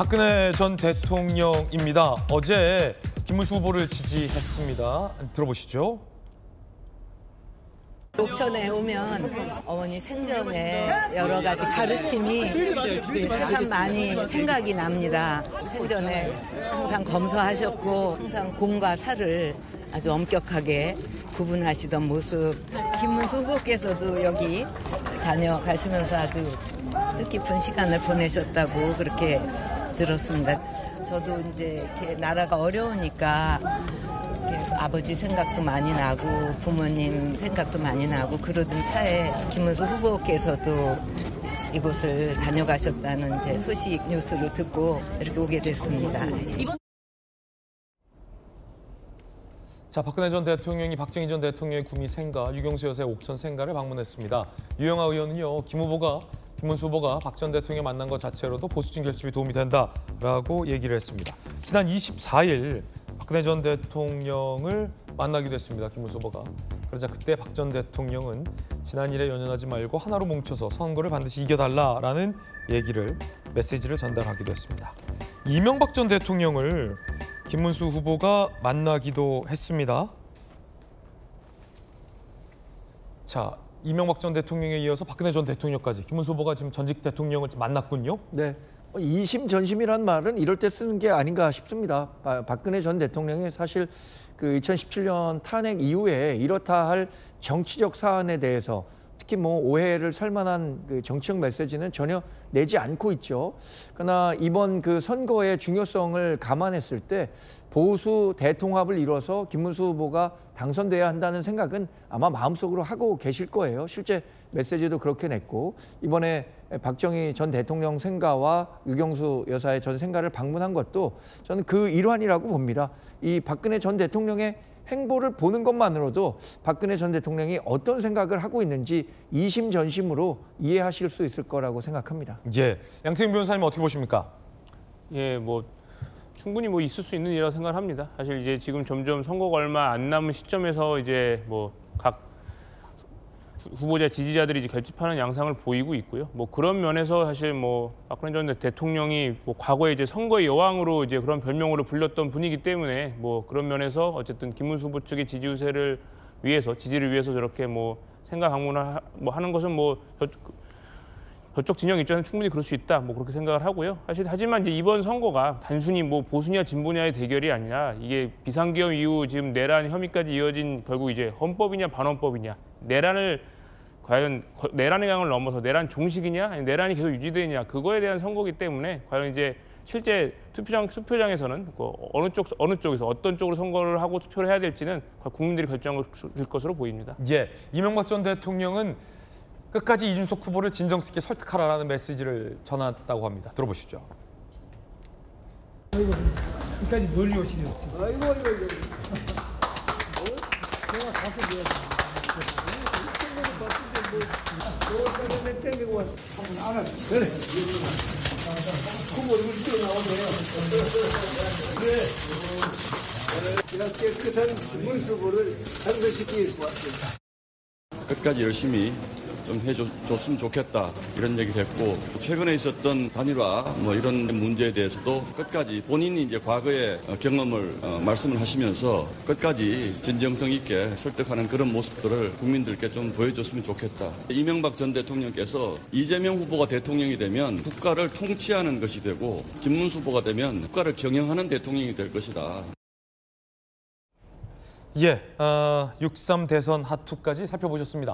박근혜 전 대통령입니다. 어제 김문수 후보를 지지했습니다. 들어보시죠. 옥천에 오면 어머니 생전에 여러 가지 가르침이 참 많이 생각이 납니다. 생전에 항상 검소하셨고 항상 공과 사를 아주 엄격하게 구분하시던 모습. 김문수 후보께서도 여기 다녀가시면서 아주 뜻깊은 시간을 보내셨다고 그렇게 들었습니다. 저도 이제 이렇게 나라가 어려우니까 아버지 생각도 많이 나고 부모님 생각도 많이 나고 그러던 차에 김문수 후보께서도 이곳을 다녀가셨다는 이제 소식 뉴스를 듣고 이렇게 오게 됐습니다. 자, 박근혜 전 대통령이 박정희 전 대통령의 구미 생가, 유경수 여사의 옥천 생가를 방문했습니다. 유영아 의원은요, 김문수 후보가 박 전 대통령 만난 것 자체로도 보수진 결집에 도움이 된다라고 얘기를 했습니다. 지난 24일 박근혜 전 대통령을 만나기도 했습니다. 김문수 후보가. 그러자 그때 박 전 대통령은 지난 일에 연연하지 말고 하나로 뭉쳐서 선거를 반드시 이겨달라라는 메시지를 전달하기도 했습니다. 이명박 전 대통령을 김문수 후보가 만나기도 했습니다. 자, 이명박 전 대통령에 이어서 박근혜 전 대통령까지 김문수 후보가 지금 전직 대통령을 만났군요. 네. 이심전심이란 말은 이럴 때 쓰는 게 아닌가 싶습니다. 박근혜 전 대통령이 사실 그 2017년 탄핵 이후에 이렇다 할 정치적 사안에 대해서 특히 오해를 살 만한 그 정치적 메시지는 전혀 내지 않고 있죠. 그러나 이번 그 선거의 중요성을 감안했을 때 보수 대통합을 이뤄서 김문수 후보가 당선돼야 한다는 생각은 아마 마음속으로 하고 계실 거예요. 실제 메시지도 그렇게 냈고 이번에 박정희 전 대통령 생가와 유경수 여사의 전 생가를 방문한 것도 저는 그 일환이라고 봅니다. 이 박근혜 전 대통령의 행보를 보는 것만으로도 박근혜 전 대통령이 어떤 생각을 하고 있는지 이심전심으로 이해하실 수 있을 거라고 생각합니다. 예, 양태경 변호사님 어떻게 보십니까? 예, 충분히 있을 수 있는 일이라고 생각합니다. 사실 이제 지금 점점 선거가 얼마 안 남은 시점에서 이제 각 후보자 지지자들이 이제 결집하는 양상을 보이고 있고요. 그런 면에서 사실 박근혜 전 대통령이 과거에 이제 선거의 여왕으로 이제 그런 별명으로 불렸던 분이기 때문에 그런 면에서 어쨌든 김문수 후보 측의 지지를 위해서 저렇게 생가 방문을 하는 것은 저쪽 진영 입장에서는 충분히 그럴 수 있다. 그렇게 생각을 하고요. 하지만 이제 이번 선거가 단순히 보수냐 진보냐의 대결이 아니라 이게 비상계엄 이후 지금 내란 혐의까지 이어진 결국 이제 헌법이냐 반헌법이냐 과연 내란의 강을 넘어서 내란 종식이냐 아니면 내란이 계속 유지되느냐 그거에 대한 선거이기 때문에 과연 이제 실제 투표장에서는 어느 쪽에서 어떤 쪽으로 선거를 하고 투표를 해야 될지는 국민들이 결정할 것으로 보입니다. 예, 이명박 전 대통령은 끝까지 이준석 후보를 진정성 있게 설득하라는 메시지를 전했다고 합니다. 들어보시죠. 아이고, 여기까지 멀리 오시겠어요. 아이고. 내가 가서 해야지. 내 때문에 왔어. 알아. 그래. 후보 얼굴 뛰어나오네요. 그래. 이런 깨끗한 김문수 후보를 당선시키기 위해서 왔습니다. 끝까지 열심히 좀 해줬으면 좋겠다 이런 얘기를 했고 최근에 있었던 단일화 이런 문제에 대해서도 끝까지 본인이 이제 과거의 경험을 말씀을 하시면서 끝까지 진정성 있게 설득하는 그런 모습들을 국민들께 좀 보여줬으면 좋겠다. 이명박 전 대통령께서 이재명 후보가 대통령이 되면 국가를 통치하는 것이 되고 김문수 후보가 되면 국가를 경영하는 대통령이 될 것이다. 예, 6.3 대선 하투까지 살펴보셨습니다.